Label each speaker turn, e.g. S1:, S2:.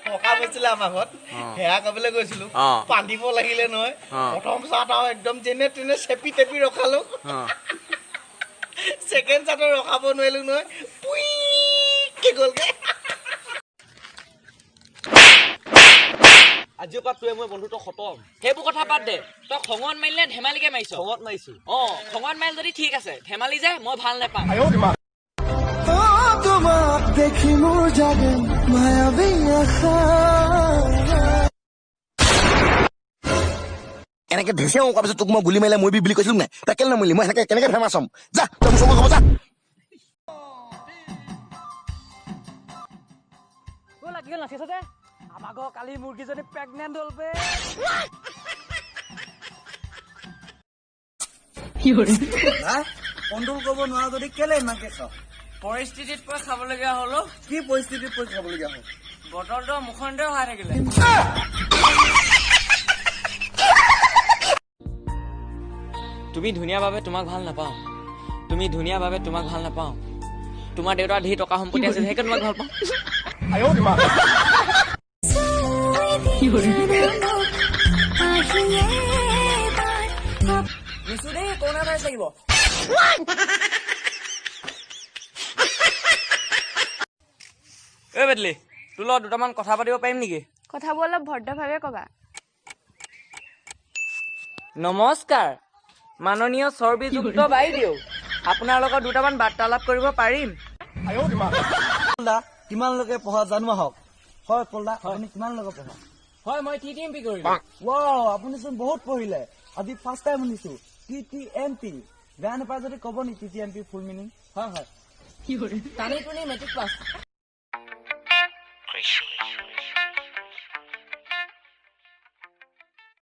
S1: সকাহ হৈছিলে আমাৰ ঘৰত সেয়া ক'বলৈ গৈছিলো পান্দিব লাগিলে নহয় প্ৰথম চাট আৰু একদম যেনে তেনে চেপি টেপি ৰখালো ছেকেণ্ড চাটত ৰখাব নোৱাৰিলো নহয় পুইকে গ'লগে আজিৰ পৰা তোৱে মই বন্ধুটো খতম
S2: সেইবোৰ কথা বাদ দে তই খঙত মাৰিলে ধেমালিকে মাৰিছ
S1: খঙত মাৰিছো
S2: খঙত মাৰিল যদি ঠিক আছে ধেমালি যে মই ভাল নাপাওঁ
S3: তোমাক দেখি মোৰ জাগে মায়াবী আশা
S4: এনেকে ধেচিয়া কোৱাৰ পিছত তোক মই গুলি মাৰিলে মৰিবি বুলি কৈছিলো নাই তই কেলে নমৰিলি মই এনেকে কেনেকে ফেমাছ হ'ম যা তই মোৰ চকুৰ হ'ব যা
S2: আমাৰ ঘৰ কালি মুৰ্গীজনী প্ৰেগনেণ্ট হ'ল বে
S1: কণ্ট্ৰল কৰিব নোৱাৰা যদি কেলে ইমানকে খাওঁ
S2: পৰিস্থিতিত পৰি খাবলগীয়া হলো
S1: কি পৰিস্থিতিত পৰি খাবলগীয়া হ'ল
S2: বটলটো মুখতে হোৱা থাকিলে তুমি ধুনীয়া বাবে তোমাক ভাল নাপাওঁ তুমি ধুনীয়া বাবে তোমাক ভাল নাপাওঁ তোমাৰ দেউতাৰ ধেৰ টকা সম্পত্তি আছে সেইকাৰণে তোমাক ভাল পাওঁ নিচু দেই কৰোণা ভাইৰাছ লাগিব বেদলি তোৰ লগত দুটামান কথা পাতিব পাৰিম নেকি
S5: কথাবোৰ অলপ ভদ্ৰভাৱে কবা
S2: নমস্কাৰ মাননীয় চৰ্বিযুক্ত বাইদেউ আপোনাৰ লগত দুটামান বাৰ্তালাপ কৰিব পাৰিম
S1: কিমানলৈকে পঢ়া জানো আহক হয় কলদা আপুনি কিমানলৈকে পঢ়া
S2: হয় মই TTMP কৰিলো
S1: ৱাও আপুনি চোন বহুত পঢ়িলে আজি ফাৰ্ষ্ট টাইম শুনিছো TTMP বেয়া নাপায় যদি ক'ব নি TTMP ফুল মিনিং
S2: হয় হয় টানি টুনি মেট্ৰিক পাছ